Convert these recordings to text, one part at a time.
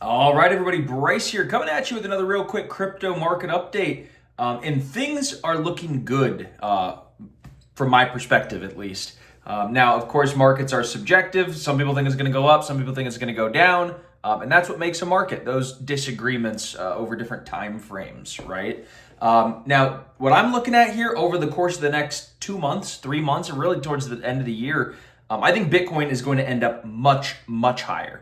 All right, everybody, Bryce here, coming at you with another real quick crypto market update. And things are looking good, from my perspective at least. Now, of course, markets are subjective. Some people think it's going to go up, some people think it's going to go down. And that's what makes a market, those disagreements over different time frames, right? Now, what I'm looking at here over the course of the next 2 months, 3 months, or really towards the end of the year, I think Bitcoin is going to end up much, much higher.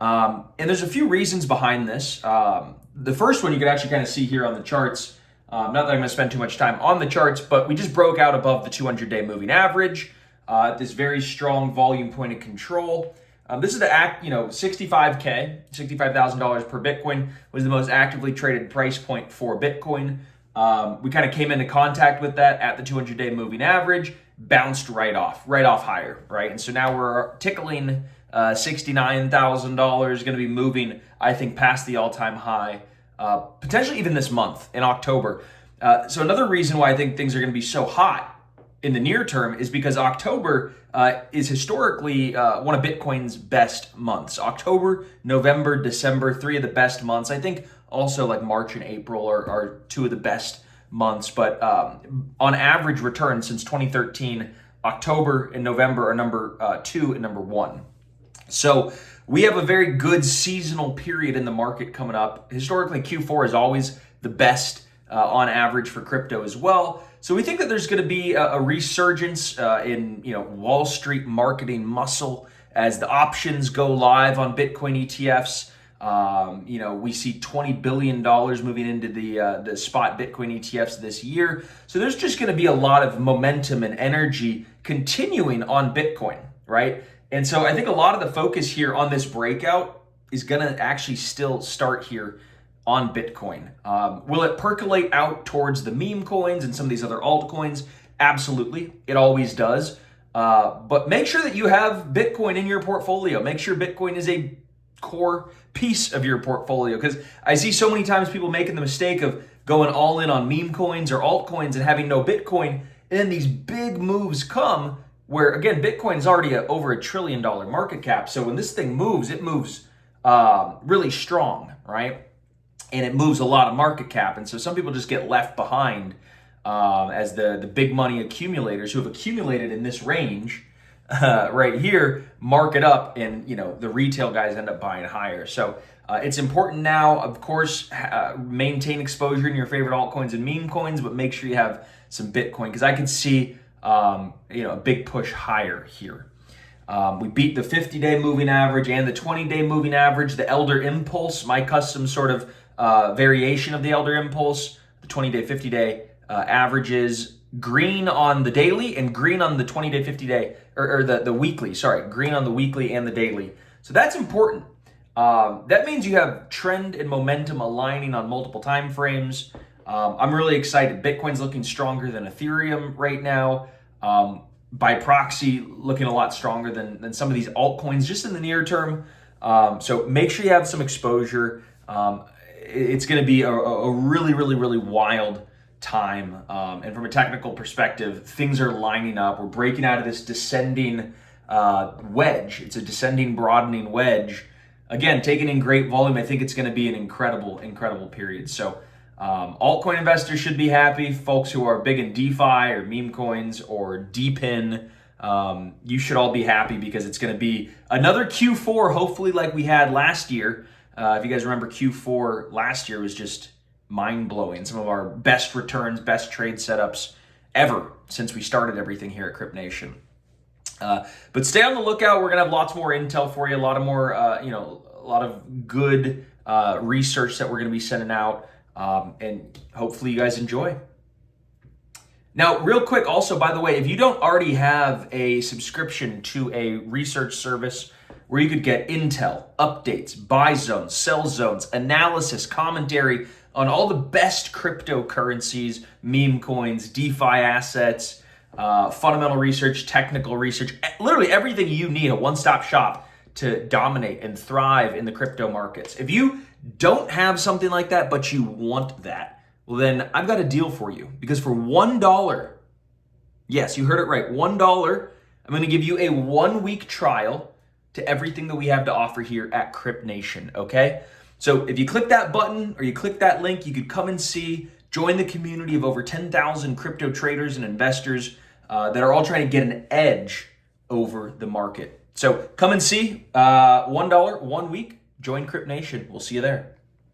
And there's a few reasons behind this. The first one you can actually kind of see here on the charts. Not that I'm going to spend too much time on the charts, but we just broke out above the 200-day moving average. This very strong volume point of control. This is the 65K, $65,000 per Bitcoin was the most actively traded price point for Bitcoin. We kind of came into contact with that at the 200-day moving average, bounced right off higher, right? And so now we're tickling $69,000, going to be moving, I think, past the all-time high, potentially even this month in October. So another reason why I think things are going to be so hot in the near term is because October is historically one of Bitcoin's best months. October, November, December, 3 of the best months. I think also like March and April are 2 of the best months. But on average return since 2013, October and November are number 2 and number 1. So we have a very good seasonal period in the market coming up. Historically, Q4 is always the best on average for crypto as well. So we think that there's going to be a resurgence in Wall Street marketing muscle as the options go live on Bitcoin ETFs. We see $20 billion moving into the spot Bitcoin ETFs this year. So there's just going to be a lot of momentum and energy continuing on Bitcoin, right? And so I think a lot of the focus here on this breakout is going to actually still start here on Bitcoin. Will it percolate out towards the meme coins and some of these other altcoins? Absolutely. It always does. But make sure that you have Bitcoin in your portfolio. Make sure Bitcoin is a core piece of your portfolio, because I see so many times people making the mistake of going all in on meme coins or altcoins and having no Bitcoin. And then these big moves come where, again, Bitcoin is already over $1 trillion market cap. So when this thing moves, it moves really strong, right? And it moves a lot of market cap. And so some people just get left behind as the big money accumulators who have accumulated in this range right here, mark it up, and the retail guys end up buying higher. So it's important now, of course, maintain exposure in your favorite altcoins and meme coins, but make sure you have some Bitcoin, because I can see a big push higher here. We beat the 50-day moving average and the 20-day moving average, the Elder Impulse, my custom sort of variation of the Elder Impulse. The 20-day, 50-day averages green on the daily and green on the 20-day, 50-day, or the weekly, green on the weekly and the daily. So that's important. That means you have trend and momentum aligning on multiple time frames. I'm really excited. Bitcoin's looking stronger than Ethereum right now. By proxy, looking a lot stronger than some of these altcoins just in the near term. So make sure you have some exposure. It's going to be a really, really, really wild time. And from a technical perspective, things are lining up. We're breaking out of this descending wedge. It's a descending, broadening wedge. Again, taking in great volume. I think it's going to be an incredible, incredible period. So altcoin investors should be happy. Folks who are big in DeFi or meme coins or DePIN, you should all be happy, because it's going to be another Q4, hopefully like we had last year. If you guys remember, Q4 last year was just mind-blowing. Some of our best returns, best trade setups ever since we started everything here at Crypt Nation. But stay on the lookout. We're going to have lots more intel for you, a lot of more, a lot of good research that we're going to be sending out. And hopefully you guys enjoy. Now, real quick, also, by the way, if you don't already have a subscription to a research service where you could get intel, updates, buy zones, sell zones, analysis, commentary on all the best cryptocurrencies, meme coins, DeFi assets, fundamental research, technical research, literally everything you need, a one-stop shop to dominate and thrive in the crypto markets. If you don't have something like that, but you want that, well, then I've got a deal for you. Because for $1, yes, you heard it right, $1, I'm going to give you a 1-week trial to everything that we have to offer here at Crypt Nation, okay? So if you click that button or you click that link, you could come and see, join the community of over 10,000 crypto traders and investors that are all trying to get an edge over the market. So come and see, $1, 1 week, join Crypt Nation. We'll see you there.